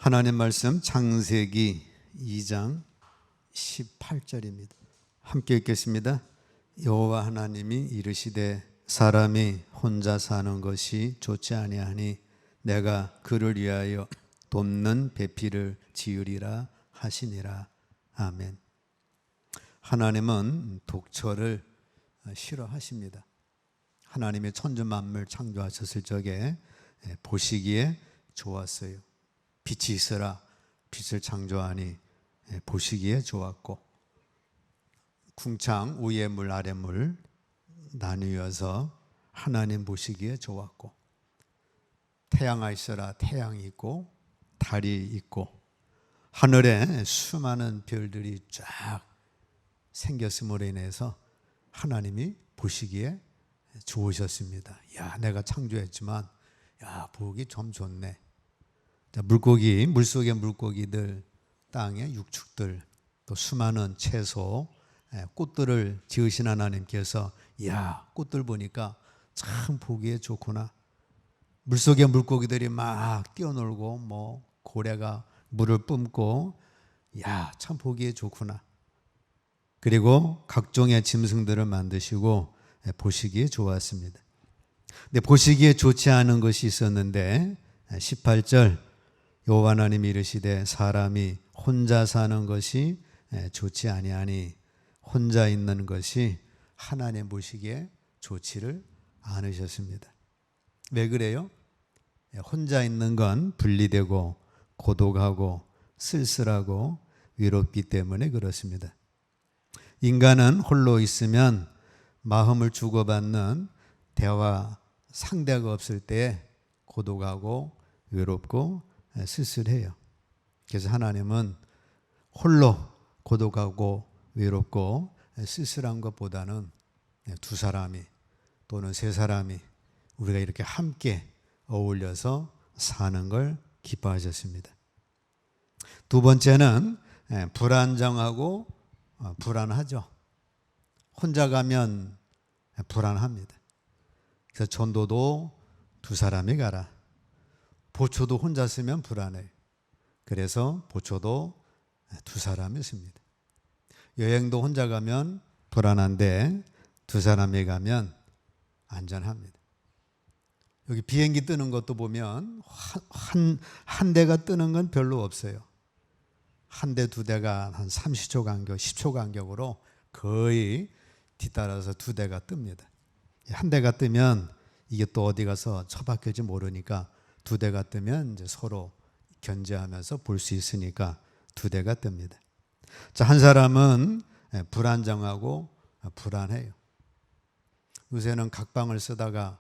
하나님 말씀 창세기 2장 18절입니다. 함께 읽겠습니다. 여호와 하나님이 이르시되 사람이 혼자 사는 것이 좋지 아니하니 내가 그를 위하여 돕는 배필을 지으리라 하시니라. 아멘. 하나님은 독처를 싫어하십니다. 하나님이 천지 만물 창조하셨을 적에 보시기에 좋았어요. 빛이 있으라 빛을 창조하니 보시기에 좋았고, 궁창 위에 물 아래 물 나뉘어서 하나님 보시기에 좋았고, 태양아 있어라 태양이 있고 달이 있고 하늘에 수많은 별들이 쫙 생겼음으로 인해서 하나님이 보시기에 좋으셨습니다. 야, 내가 창조했지만 야, 보기 좀 좋네. 자, 물고기, 물속의 물고기들, 땅의 육축들, 또 수많은 채소, 꽃들을 지으신 하나님께서 야, 꽃들 보니까 참 보기에 좋구나. 물속의 물고기들이 막 뛰어놀고 고래가 물을 뿜고 야, 참 보기에 좋구나. 그리고 각종의 짐승들을 만드시고 보시기에 좋았습니다. 근데 보시기에 좋지 않은 것이 있었는데 18절 여호와 하나님이 이르시되 사람이 혼자 사는 것이 좋지 아니하니 혼자 있는 것이 하나님 보시기에 좋지를 않으셨습니다. 왜 그래요? 혼자 있는 건 분리되고 고독하고 쓸쓸하고 외롭기 때문에 그렇습니다. 인간은 홀로 있으면 마음을 주고받는 대화 상대가 없을 때 고독하고 외롭고 쓸쓸해요. 그래서 하나님은 홀로 고독하고 외롭고 쓸쓸한 것보다는 두 사람이 또는 세 사람이 우리가 이렇게 함께 어울려서 사는 걸 기뻐하셨습니다. 두 번째는 불안정하고 불안하죠. 혼자 가면 불안합니다. 그래서 전도도 두 사람이 가라. 보초도 혼자 쓰면 불안해요. 그래서 보초도 두 사람이 씁니다. 여행도 혼자 가면 불안한데 두 사람이 가면 안전합니다. 여기 비행기 뜨는 것도 보면 한 대가 뜨는 건 별로 없어요. 한 대, 두 대가 한 30초 간격, 10초 간격으로 거의 뒤따라서 두 대가 뜹니다. 한 대가 뜨면 이게 또 어디 가서 처박힐지 모르니까 두 대가 뜨면 이제 서로 견제하면서 볼 수 있으니까 두 대가 뜹니다. 자, 한 사람은 불안정하고 불안해요. 요새는 각방을 쓰다가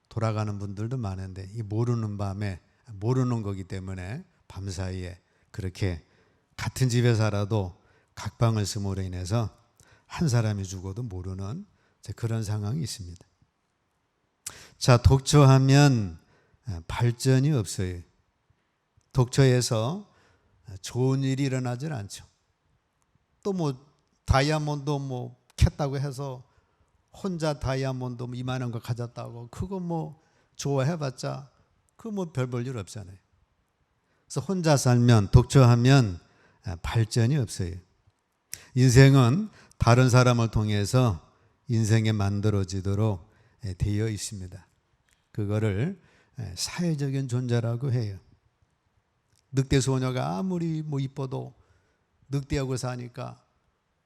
돌아가는 분들도 많은데 이 모르는 밤에 모르는 거기 때문에 밤사이에 그렇게 같은 집에 살아도 각방을 쓰므로 인해서 한 사람이 죽어도 모르는 그런 상황이 있습니다. 자, 독처하면 발전이 없어요. 독처에서 좋은 일이 일어나질 않죠. 또 다이아몬드 캤다고 해서 혼자 다이아몬드 이만한 거 가졌다고 그거 좋아해봤자 그거 별 볼 일 없잖아요. 그래서 혼자 살면 독처하면 발전이 없어요. 인생은 다른 사람을 통해서 인생이 만들어지도록 되어 있습니다. 그거를 사회적인 존재라고 해요. 늑대 소녀가 아무리 이뻐도 늑대하고 사니까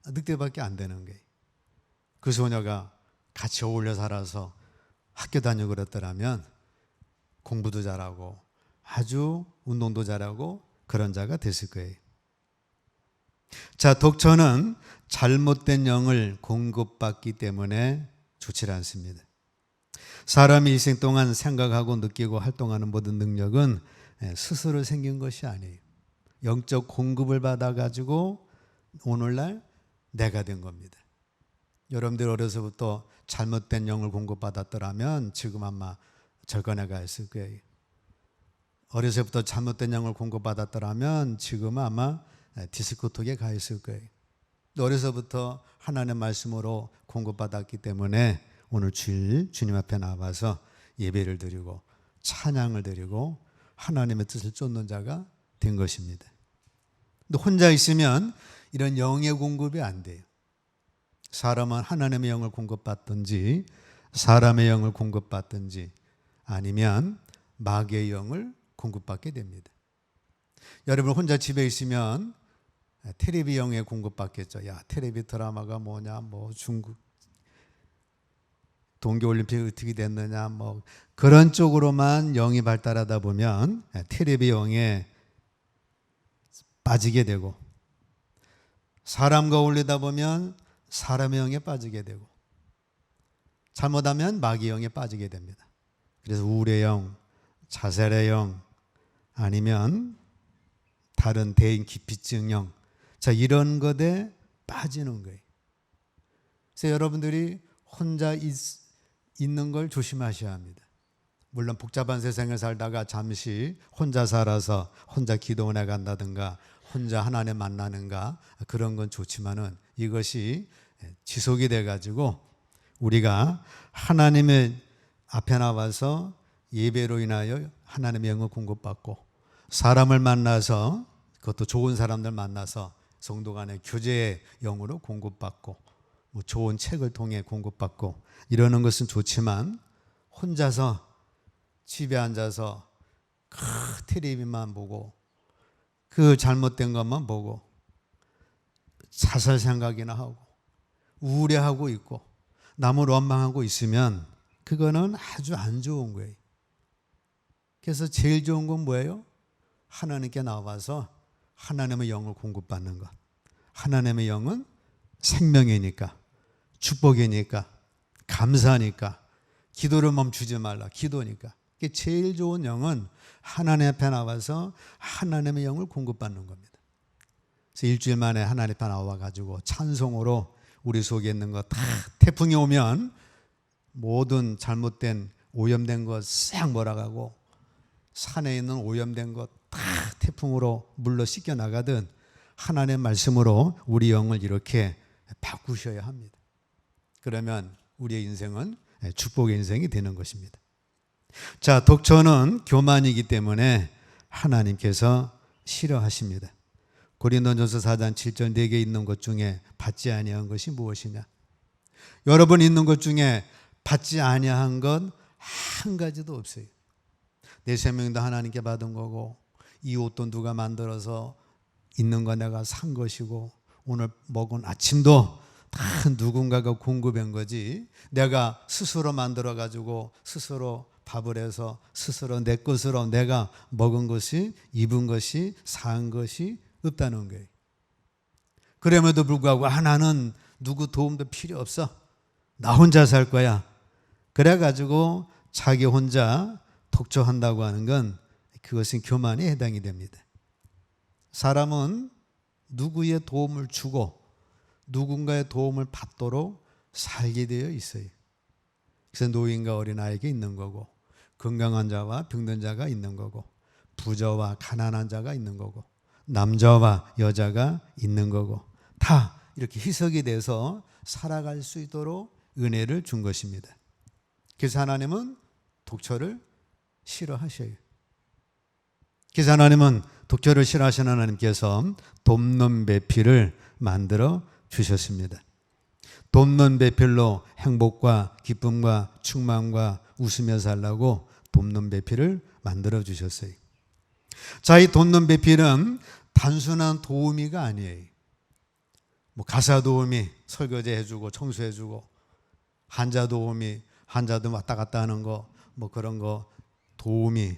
늑대밖에 안 되는 거예요. 그 소녀가 같이 어울려 살아서 학교 다니고 그랬더라면 공부도 잘하고 아주 운동도 잘하고 그런 자가 됐을 거예요. 자, 독처는 잘못된 영을 공급받기 때문에 좋지 않습니다. 사람이 일생 동안 생각하고 느끼고 활동하는 모든 능력은 스스로 생긴 것이 아니에요. 영적 공급을 받아가지고 오늘날 내가 된 겁니다. 여러분들 어려서부터 잘못된 영을 공급받았더라면 지금 아마 절간에 가 있을 거예요. 어려서부터 잘못된 영을 공급받았더라면 지금 아마 디스코톡에 가 있을 거예요. 어려서부터 하나님의 말씀으로 공급받았기 때문에 오늘 주일 주님 앞에 나와서 예배를 드리고 찬양을 드리고 하나님의 뜻을 쫓는 자가 된 것입니다. 근데 혼자 있으면 이런 영의 공급이 안 돼요. 사람은 하나님의 영을 공급받든지 사람의 영을 공급받든지 아니면 마귀의 영을 공급받게 됩니다. 여러분 혼자 집에 있으면 텔레비 영에 공급받겠죠. 야, 텔레비 드라마가 뭐냐, 뭐 중국 동계올림픽이 어떻게 됐느냐, 뭐 그런 쪽으로만 영이 발달하다 보면 텔레비 영에 빠지게 되고, 사람과 어울리다 보면 사람의 영에 빠지게 되고, 잘못하면 마귀 영에 빠지게 됩니다. 그래서 우울의 영, 자살의 영, 아니면 다른 대인 기피증 영, 자 이런 것에 빠지는 거예요. 그래서 여러분들이 혼자 있는 걸 조심하셔야 합니다. 물론 복잡한 세상에 살다가 잠시 혼자 살아서 혼자 기도원에 간다든가 혼자 하나님 만나는가 그런 건 좋지만은 이것이 지속이 돼가지고 우리가 하나님의 앞에 나와서 예배로 인하여 하나님의 영을 공급받고, 사람을 만나서 그것도 좋은 사람들 만나서 성도 간의 교제의 영으로 공급받고, 뭐 좋은 책을 통해 공급받고 이러는 것은 좋지만 혼자서 집에 앉아서 텔레비만 보고 그 잘못된 것만 보고 자살 생각이나 하고 우울해하고 있고 남을 원망하고 있으면 그거는 아주 안 좋은 거예요. 그래서 제일 좋은 건 뭐예요? 하나님께 나와서 하나님의 영을 공급받는 것. 하나님의 영은 생명이니까, 축복이니까, 감사니까, 기도를 멈추지 말라, 기도니까. 제일 좋은 영은 하나님 앞에 나와서 하나님의 영을 공급받는 겁니다. 그래서 일주일 만에 하나님 앞에 나와가지고 찬송으로 우리 속에 있는 거 다, 태풍이 오면 모든 잘못된 오염된 것 싹 몰아가고 산에 있는 오염된 것 다 태풍으로 물로 씻겨 나가든 하나님의 말씀으로 우리 영을 이렇게 바꾸셔야 합니다. 그러면 우리의 인생은 축복의 인생이 되는 것입니다. 자, 독초는 교만이기 때문에 하나님께서 싫어하십니다. 고린도전서 4장 7절 내게 있는 것 중에 받지 아니한 것이 무엇이냐? 여러분 있는 것 중에 받지 아니한 건 한 가지도 없어요. 내 생명도 하나님께 받은 거고, 이 옷도 누가 만들어서 있는 거 내가 산 것이고, 오늘 먹은 아침도 다 누군가가 공급한 거지, 내가 스스로 만들어 가지고 스스로 밥을 해서 스스로 내 것으로 내가 먹은 것이, 입은 것이, 산 것이 없다는 거예요. 그럼에도 불구하고 나는 누구 도움도 필요 없어, 나 혼자 살 거야, 그래 가지고 자기 혼자 독초한다고 하는 건 그것은 교만에 해당이 됩니다. 사람은 누구의 도움을 주고 누군가의 도움을 받도록 살게 되어 있어요. 그래서 노인과 어린아이에게 있는 거고, 건강한 자와 병든 자가 있는 거고, 부자와 가난한 자가 있는 거고, 남자와 여자가 있는 거고, 다 이렇게 희석이 돼서 살아갈 수 있도록 은혜를 준 것입니다. 그래서 하나님은 독초를 싫어하셔요. 그래서 하나님은 독초를 싫어하시는 하나님께서 돕는 배필을 만들어 주셨습니다. 돕는 배필로 행복과 기쁨과 충만과 웃으며 살라고 돕는 배필을 만들어 주셨어요. 자, 이 돕는 배필은 단순한 도우미가 아니에요. 뭐 가사 도우미, 설거지 해주고 청소해주고, 환자 도우미, 환자도 왔다 갔다 하는 거, 뭐 그런 거 도우미,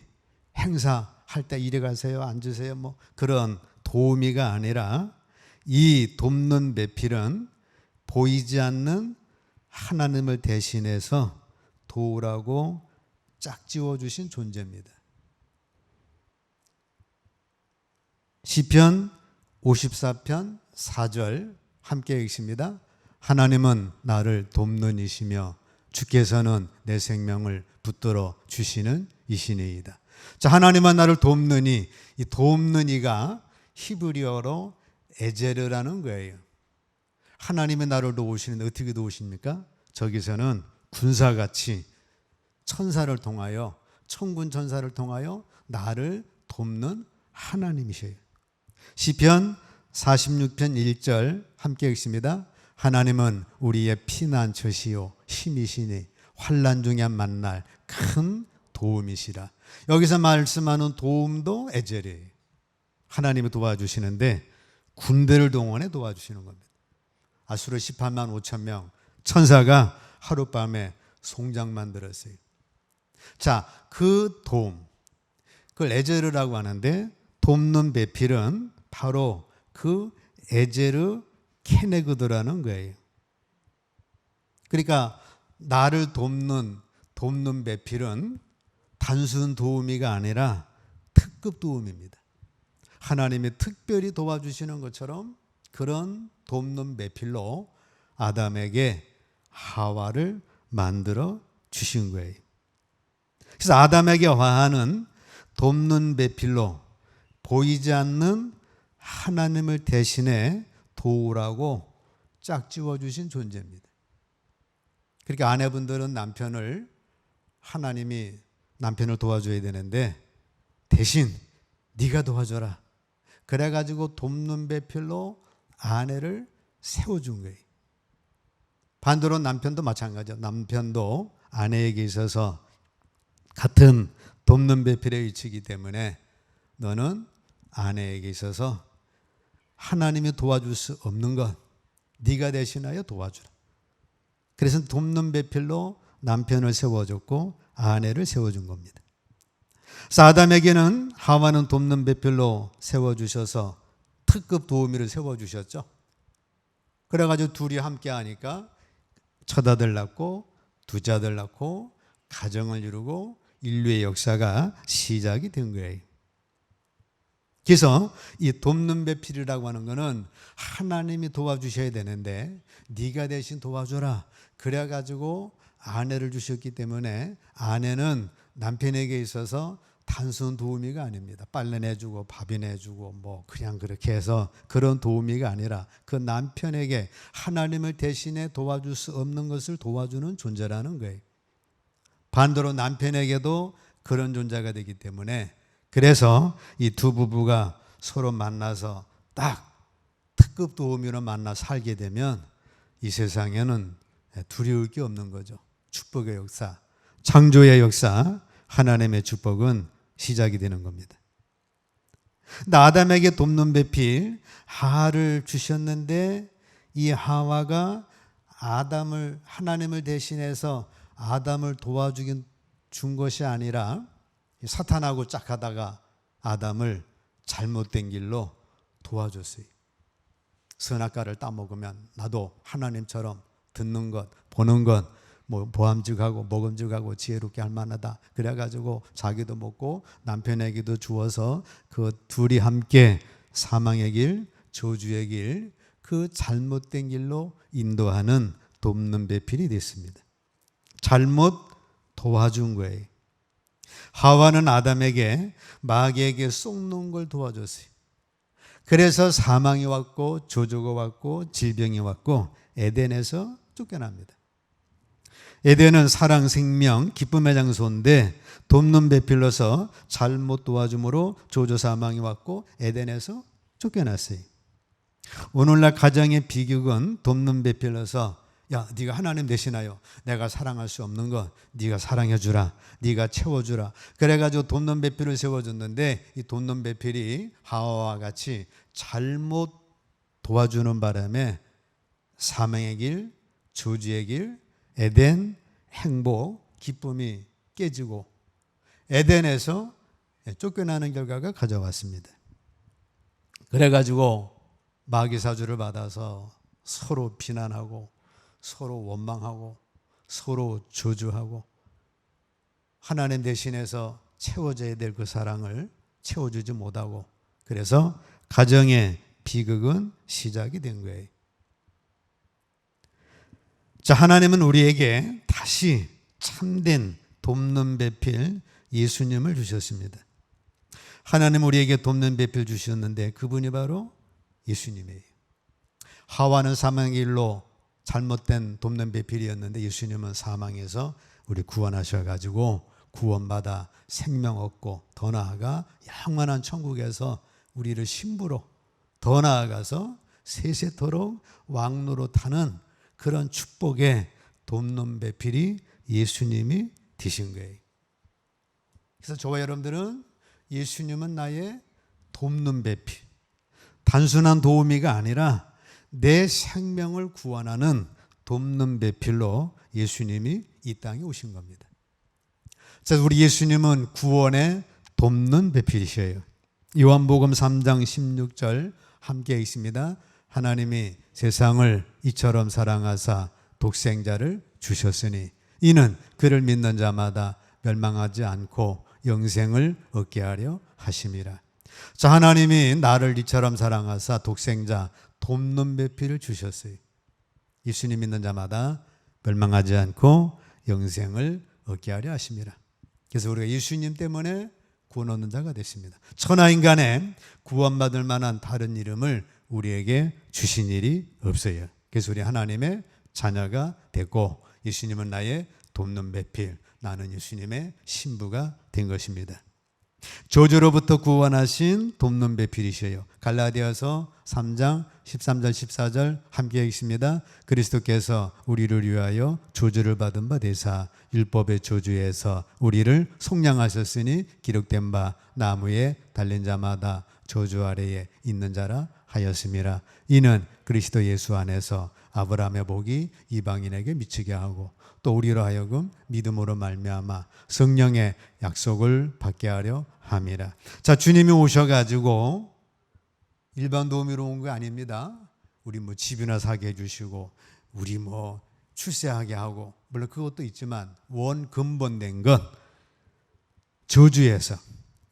행사할 때 이리 가세요, 앉으세요, 뭐 그런 도우미가 아니라 이 돕는 배필은 보이지 않는 하나님을 대신해서 도우라고 짝지어 주신 존재입니다. 시편 54편 4절 함께 읽습니다. 하나님은 나를 돕는 이시며 주께서는 내 생명을 붙들어 주시는 이시니이다. 자, 하나님은 나를 돕느니, 이 돕는 이가 히브리어로 에제르라는 거예요. 하나님이 나를 도우시는데 어떻게 도우십니까? 저기서는 군사같이 천사를 통하여, 천군 천사를 통하여 나를 돕는 하나님이셔요. 시편 46편 1절 함께 읽습니다. 하나님은 우리의 피난처시요 힘이시니 환난 중에 만날 큰 도움이시라. 여기서 말씀하는 도움도 에젤이에요. 하나님이 도와주시는데 군대를 동원해 도와주시는 겁니다. 아수르 18만 5천 명 천사가 하룻밤에 송장 만들었어요. 자, 그 도움, 그걸 에제르라고 하는데 돕는 배필은 바로 그 에제르 케네그드라는 거예요. 그러니까 나를 돕는 배필은 단순 도우미가 아니라 특급 도움입니다. 하나님이 특별히 도와주시는 것처럼 그런 돕는 배필로 아담에게 하와를 만들어 주신 거예요. 그래서 아담에게 하와는 돕는 배필로 보이지 않는 하나님을 대신해 도우라고 짝지워 주신 존재입니다. 그러니까 아내분들은 하나님이 남편을 도와줘야 되는데 대신 네가 도와줘라. 그래가지고 돕는 배필로 아내를 세워준 거예요. 반대로 남편도 마찬가지죠. 남편도 아내에게 있어서 같은 돕는 배필에 위치이기 때문에 너는 아내에게 있어서 하나님이 도와줄 수 없는 것 네가 대신하여 도와주라. 그래서 돕는 배필로 남편을 세워줬고 아내를 세워준 겁니다. 그래서 아담에게는 하와는 돕는 배필로 세워주셔서 특급 도우미를 세워주셨죠. 그래가지고 둘이 함께 하니까 첫 아들 낳고 두째 아들 낳고 가정을 이루고 인류의 역사가 시작이 된 거예요. 그래서 이 돕는 배필이라고 하는 것은 하나님이 도와주셔야 되는데 네가 대신 도와줘라. 그래가지고 아내를 주셨기 때문에 아내는 남편에게 있어서 단순 도우미가 아닙니다. 빨래 내주고 밥이 내주고 뭐 그냥 그렇게 해서 그런 도우미가 아니라 그 남편에게 하나님을 대신해 도와줄 수 없는 것을 도와주는 존재라는 거예요. 반대로 남편에게도 그런 존재가 되기 때문에 그래서 이 두 부부가 서로 만나서 딱 특급 도우미로 만나 살게 되면 이 세상에는 두려울 게 없는 거죠. 축복의 역사, 창조의 역사, 하나님의 축복은 시작이 되는 겁니다. 근데 아담에게 돕는 배필 하와를 주셨는데 이 하와가 하나님을 대신해서 아담을 도와주긴 준 것이 아니라 사탄하고 짝하다가 아담을 잘못된 길로 도와줬어요. 선악과를 따먹으면 나도 하나님처럼 듣는 것, 보는 것, 뭐 보암직하고 먹음직하고 지혜롭게 할 만하다. 그래가지고 자기도 먹고 남편에게도 주어서 그 둘이 함께 사망의 길, 저주의 길, 그 잘못된 길로 인도하는 돕는 배필이 됐습니다. 잘못 도와준 거예요. 하와는 아담에게 마귀에게 속는 걸 도와줬어요. 그래서 사망이 왔고 저주가 왔고 질병이 왔고 에덴에서 쫓겨납니다. 에덴은 사랑, 생명, 기쁨의 장소인데 돕는 배필로서 잘못 도와줌으로 저주 사망이 왔고 에덴에서 쫓겨났어요. 오늘날 가정의 비극은 돕는 배필로서 야, 네가 하나님 대신하여 내가 사랑할 수 없는 것 네가 사랑해 주라. 네가 채워 주라. 그래가지고 돕는 배필을 세워줬는데 이 돕는 배필이 하와와 같이 잘못 도와주는 바람에 사망의 길, 저주의 길, 에덴, 행복, 기쁨이 깨지고 에덴에서 쫓겨나는 결과가 가져왔습니다. 그래가지고 마귀 사주를 받아서 서로 비난하고 서로 원망하고 서로 저주하고 하나님 대신해서 채워져야 될 그 사랑을 채워주지 못하고 그래서 가정의 비극은 시작이 된 거예요. 자, 하나님은 우리에게 다시 참된 돕는 배필 예수님을 주셨습니다. 하나님 우리에게 돕는 배필 주셨는데 그분이 바로 예수님이에요. 하와는 사망의 길로 잘못된 돕는 배필이었는데 예수님은 사망에서 우리 구원하셔가지고 구원받아 생명 얻고 더 나아가 영원한 천국에서 우리를 신부로 더 나아가서 세세토록 왕노로 타는 그런 축복의 돕는 배필이 예수님이 되신 거예요. 그래서 저와 여러분들은 예수님은 나의 돕는 배필, 단순한 도우미가 아니라 내 생명을 구원하는 돕는 배필로 예수님이 이 땅에 오신 겁니다. 자, 우리 예수님은 구원의 돕는 배필이셔요. 요한복음 3장 16절 함께 있습니다. 하나님이 세상을 이처럼 사랑하사 독생자를 주셨으니 이는 그를 믿는 자마다 멸망하지 않고 영생을 얻게 하려 하심이라. 자, 하나님이 나를 이처럼 사랑하사 독생자 돕는 배필을 주셨어요. 예수님 믿는 자마다 멸망하지 않고 영생을 얻게 하려 하심이라. 그래서 우리가 예수님 때문에 구원 얻는 자가 됐습니다. 천하인간에 구원받을 만한 다른 이름을 우리에게 주신 일이 없어요. 그래서 우리 하나님의 자녀가 되고 예수님은 나의 돕는 배필, 나는 예수님의 신부가 된 것입니다. 저주로부터 구원하신 돕는 배필이셔요. 갈라디아서 3장 13절 14절 함께 읽습니다. 그리스도께서 우리를 위하여 저주를 받은 바 되사 율법의 저주에서 우리를 속량하셨으니 기록된 바 나무에 달린 자마다 저주 아래에 있는 자라 하였음이라. 이는 그리스도 예수 안에서 아브라함의 복이 이방인에게 미치게 하고 또 우리로 하여금 믿음으로 말미암아 성령의 약속을 받게 하려 함이라. 자, 주님이 오셔가지고 일반 도우미로 온 거 아닙니다. 우리 뭐 집이나 사게 해주시고 우리 뭐 출세하게 하고 물론 그것도 있지만 원 근본된 건 저주에서,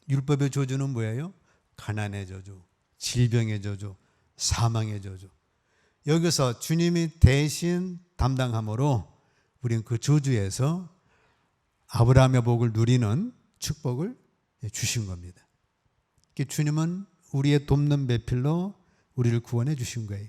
율법의 저주는 뭐예요? 가난의 저주, 질병의 저주, 사망의 저주. 여기서 주님이 대신 담당함으로 우리는 그 저주에서 아브라함의 복을 누리는 축복을 주신 겁니다. 주님은 우리의 돕는 배필로 우리를 구원해 주신 거예요.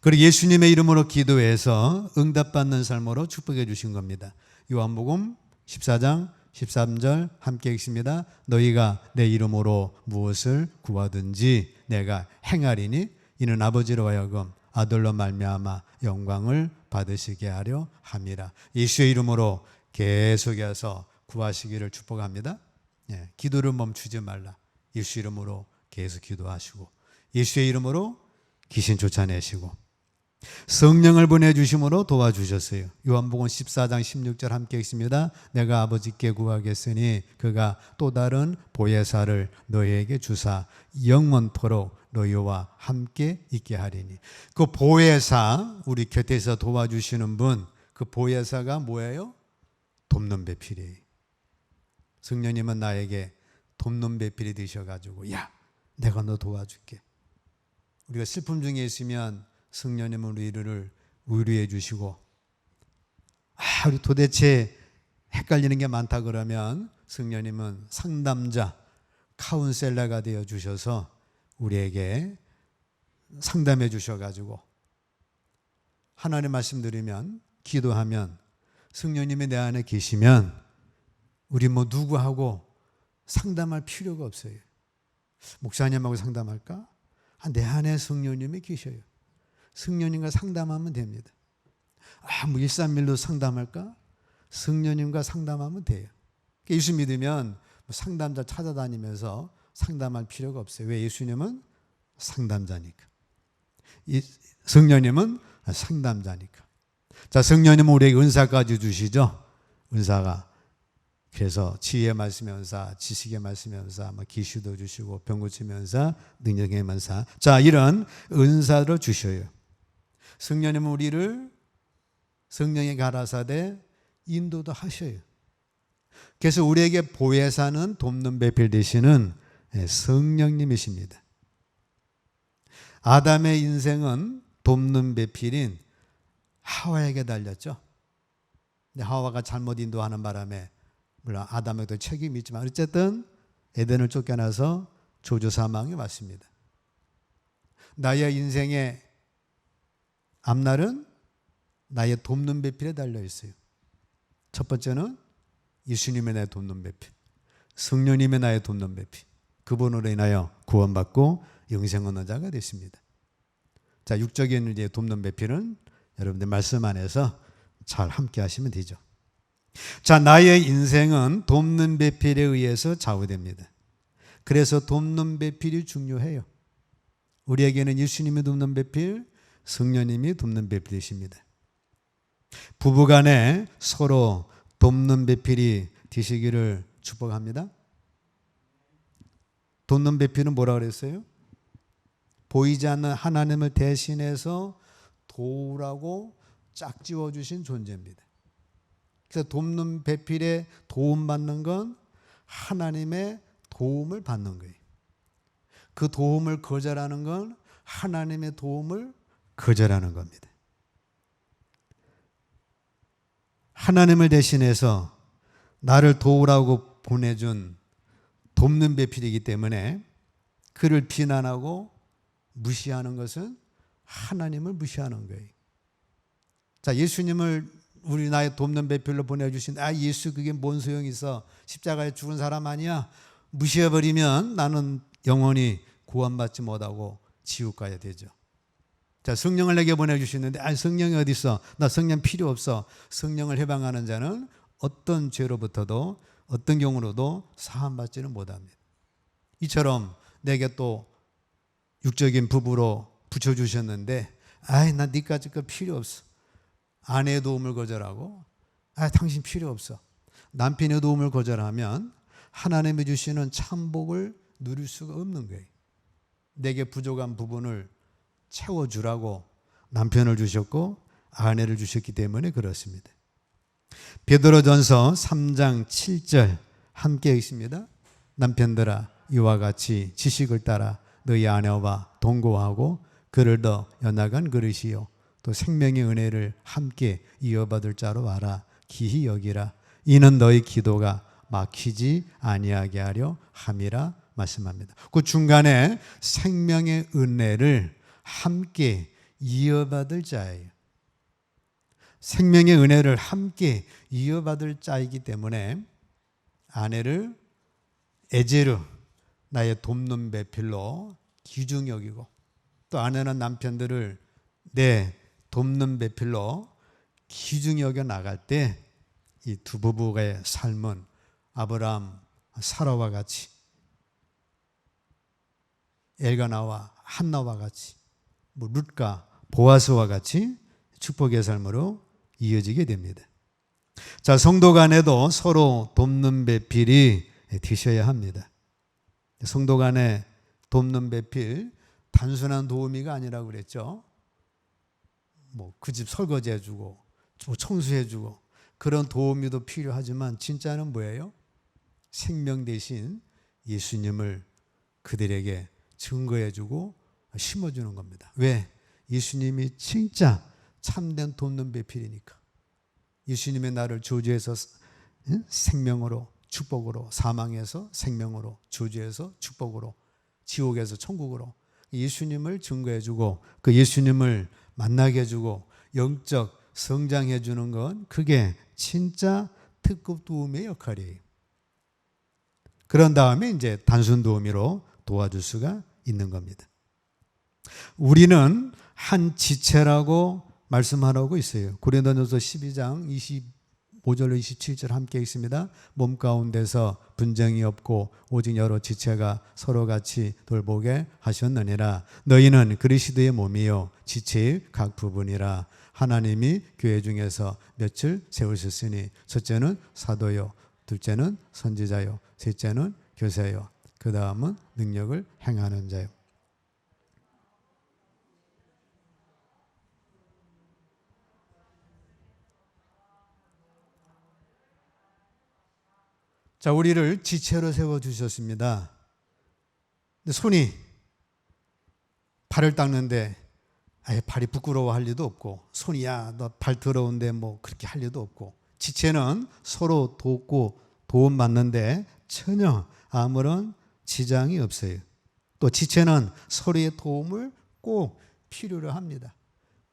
그리고 예수님의 이름으로 기도해서 응답받는 삶으로 축복해 주신 겁니다. 요한복음 14장 13절 함께 읽습니다. 너희가 내 이름으로 무엇을 구하든지 내가 행하리니 이는 아버지로 하여금 아들로 말미암아 영광을 받으시게 하려 함이라. 예수의 이름으로 계속해서 구하시기를 축복합니다. 기도를 멈추지 말라. 예수 이름으로 계속 기도하시고 예수의 이름으로 귀신 쫓아내시고 성령을 보내주심으로 도와주셨어요. 요한복음 14장 16절 함께 있습니다. 내가 아버지께 구하겠으니 그가 또 다른 보혜사를 너희에게 주사 영원토록 너희와 함께 있게 하리니. 그 보혜사, 우리 곁에서 도와주시는 분, 그 보혜사가 뭐예요? 돕는 배필이에요. 성령님은 나에게 돕는 배필이 되셔가지고 야, 내가 너 도와줄게. 우리가 슬픔 중에 있으면 성령님은 우리를 위로해 주시고 우리 도대체 헷갈리는 게 많다 그러면 성령님은 상담자, 카운셀러가 되어 주셔서 우리에게 상담해 주셔가지고 하나님 말씀 드리면 기도하면 성령님이 내 안에 계시면 우리 뭐 누구하고 상담할 필요가 없어요. 목사님하고 상담할까? 내 안에 성령님이 계셔요. 성령님과 상담하면 됩니다. 뭐 131로 상담할까? 성령님과 상담하면 돼요. 예수 믿으면 상담자 찾아다니면서 상담할 필요가 없어요. 왜? 예수님은 상담자니까. 성령님은 상담자니까. 자, 성령님은 우리에게 은사까지 주시죠. 은사가. 그래서 지혜의 말씀의 은사, 지식의 말씀의 은사, 기슈도 주시고 병 고침의 은사, 능력의 은사. 자, 이런 은사를 주셔요. 성령님은 우리를 성령의 가라사대 인도도 하셔요. 그래서 우리에게 보혜사는 돕는 배필 되시는 성령님이십니다. 아담의 인생은 돕는 배필인 하와에게 달렸죠. 근데 하와가 잘못 인도하는 바람에 물론 아담에도 책임이 있지만 어쨌든 에덴을 쫓겨나서 저주 사망이 왔습니다. 나의 인생의 앞날은 나의 돕는 배필에 달려 있어요. 첫 번째는 예수님의 나의 돕는 배필, 성령님의 나의 돕는 배필, 그분으로 인하여 구원받고 영생 얻는 자가 됐습니다. 자, 육적인 이제 돕는 배필은 여러분들 말씀 안에서 잘 함께 하시면 되죠. 자, 나의 인생은 돕는 배필에 의해서 좌우됩니다. 그래서 돕는 배필이 중요해요. 우리에게는 예수님이 돕는 배필, 성령님이 돕는 배필이십니다. 부부간에 서로 돕는 배필이 되시기를 축복합니다. 돕는 배필은 뭐라 그랬어요? 보이지 않는 하나님을 대신해서 도우라고 짝지어 주신 존재입니다. 그래서 돕는 배필에 도움받는 건 하나님의 도움을 받는 거예요. 그 도움을 거절하는 건 하나님의 도움을 거절하는 겁니다. 하나님을 대신해서 나를 도우라고 보내준 돕는 배필이기 때문에 그를 비난하고 무시하는 것은 하나님을 무시하는 거예요. 자, 예수님을 우리 나의 돕는 배필로 보내주신 예수 그게 뭔 소용이 있어? 십자가에 죽은 사람 아니야? 무시해버리면 나는 영원히 구원받지 못하고 지옥 가야 되죠. 자, 성령을 내게 보내주시는데 성령이 어디 있어? 나 성령 필요 없어. 성령을 해방하는 자는 어떤 죄로부터도 어떤 경우로도 사함받지는 못합니다. 이처럼 내게 또 육적인 부부로 붙여주셨는데 나 니까지 거 필요 없어. 아내의 도움을 거절하고 당신 필요 없어. 남편의 도움을 거절하면 하나님이 주시는 참복을 누릴 수가 없는 거예요. 내게 부족한 부분을 채워주라고 남편을 주셨고 아내를 주셨기 때문에 그렇습니다. 베드로전서 3장 7절 함께 읽습니다. 남편들아 이와 같이 지식을 따라 너희 아내와 동거하고 그를 더 연약한 그릇이요 또 생명의 은혜를 함께 이어받을 자로 알아 기히 여기라. 이는 너희 기도가 막히지 아니하게 하려 함이라 말씀합니다. 그 중간에 생명의 은혜를 함께 이어받을 자예요. 생명의 은혜를 함께 이어받을 자이기 때문에 아내를 에제르 나의 돕는 배필로 귀중히 여기고 또 아내는 남편들을 내 돕는 배필로 귀중히 여겨 나갈 때 이 두 부부의 삶은 아브라함, 사라와 같이 엘가나와 한나와 같이 룻과 보아스와 같이 축복의 삶으로 이어지게 됩니다. 자, 성도 간에도 서로 돕는 배필이 되셔야 합니다. 성도 간에 돕는 배필 단순한 도우미가 아니라고 그랬죠. 그 집 설거지 해주고 청소해주고 그런 도우미도 필요하지만 진짜는 뭐예요? 생명 대신 예수님을 그들에게 증거해주고 심어주는 겁니다. 왜? 예수님이 진짜 참된 돕는 배필이니까. 예수님의 나를 저주해서 생명으로 축복으로, 사망에서 생명으로, 저주에서 축복으로, 지옥에서 천국으로 예수님을 증거해주고 그 예수님을 만나게 해주고 영적 성장해주는 건 그게 진짜 특급 도우미의 역할이에요. 그런 다음에 이제 단순 도우미로 도와줄 수가 있는 겁니다. 우리는 한 지체라고 말씀하라고 있어요. 고린도전서 12장 25절 27절 함께 있습니다. 몸 가운데서 분쟁이 없고 오직 여러 지체가 서로 같이 돌보게 하셨느니라. 너희는 그리스도의 몸이요 지체의 각 부분이라. 하나님이 교회 중에서 몇을 세우셨으니 첫째는 사도요, 둘째는 선지자요, 셋째는 교사요, 그 다음은 능력을 행하는 자요. 자, 우리를 지체로 세워주셨습니다. 근데 손이 발을 닦는데 발이 부끄러워할 리도 없고 손이 너 발 더러운데 그렇게 할 리도 없고 지체는 서로 돕고 도움받는데 전혀 아무런 지장이 없어요. 또 지체는 서로의 도움을 꼭 필요로 합니다.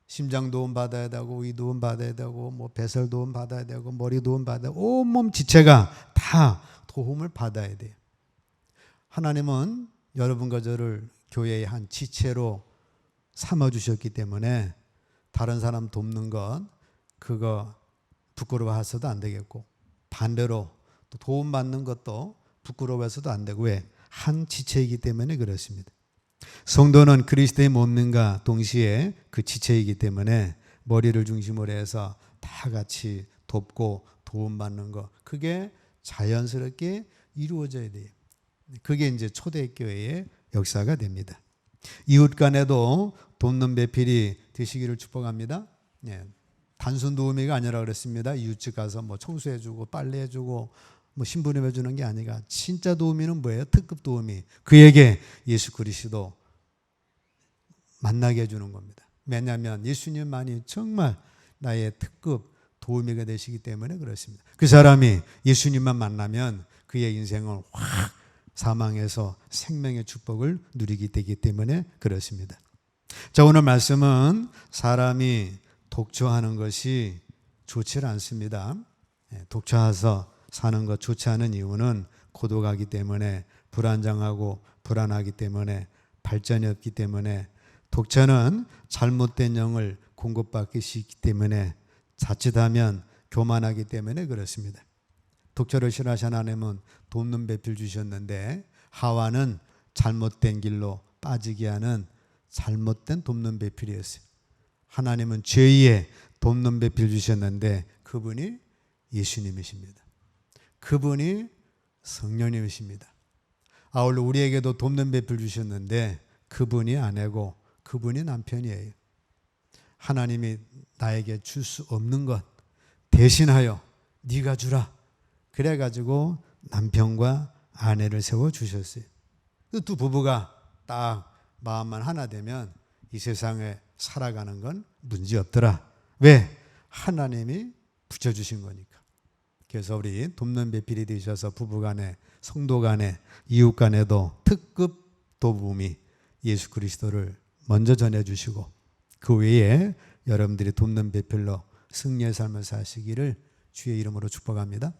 심장 도움 받아야 되고, 위 도움 받아야 되고, 뭐 배설 도움 받아야 되고, 머리 도움 받아야 되고, 온몸 지체가 다 도움을 받아야 돼요. 하나님은 여러분과 저를 교회의 한 지체로 삼아주셨기 때문에 다른 사람 돕는 것 그거 부끄러워해서도 안 되겠고, 반대로 또 도움받는 것도 부끄러워해서도 안 되고, 왜? 한 지체이기 때문에 그렇습니다. 성도는 그리스도의 몸과 동시에 그 지체이기 때문에 머리를 중심으로 해서 다 같이 돕고 도움받는 것, 그게 자연스럽게 이루어져야 돼요. 그게 이제 초대교회의 역사가 됩니다. 이웃 간에도 돕는 배필이 되시기를 축복합니다. 예, 단순 도우미가 아니라 그랬습니다. 이웃집 가서 뭐 청소해주고 빨래해주고 뭐 신부름해주는 게 아니라 진짜 도우미는 뭐예요? 특급 도우미. 그에게 예수 그리스도 만나게 해주는 겁니다. 왜냐하면 예수님만이 정말 나의 특급 도우미가 되시기 때문에 그렇습니다. 그 사람이 예수님만 만나면 그의 인생을 확 사망에서 생명의 축복을 누리게 되기 때문에 그렇습니다. 자, 오늘 말씀은 사람이 독초하는 것이 좋지 않습니다. 독초해서 사는 것 좋지 않은 이유는 고독하기 때문에, 불안정하고 불안하기 때문에, 발전이 없기 때문에, 독초는 잘못된 영을 공급받기 쉽기 때문에, 자칫하면 교만하기 때문에 그렇습니다. 독초를 싫어하신 하나님은 돕는 배필 주셨는데, 하와는 잘못된 길로 빠지게 하는 잘못된 돕는 배필이었어요. 하나님은 죄의 돕는 배필 주셨는데 그분이 예수님이십니다. 그분이 성령님이십니다. 아울러 우리에게도 돕는 배필 주셨는데 그분이 아내고 그분이 남편이에요. 하나님이 나에게 줄 수 없는 것 대신하여 네가 주라. 그래가지고 남편과 아내를 세워주셨어요. 그 두 부부가 딱 마음만 하나 되면 이 세상에 살아가는 건 문제없더라. 왜? 하나님이 붙여주신 거니까. 그래서 우리 돕는 배필이 되셔서 부부간에, 성도간에, 이웃간에도 특급 도움이 예수 그리스도를 먼저 전해주시고 그 외에 여러분들이 돕는 배필로 승리의 삶을 사시기를 주의 이름으로 축복합니다.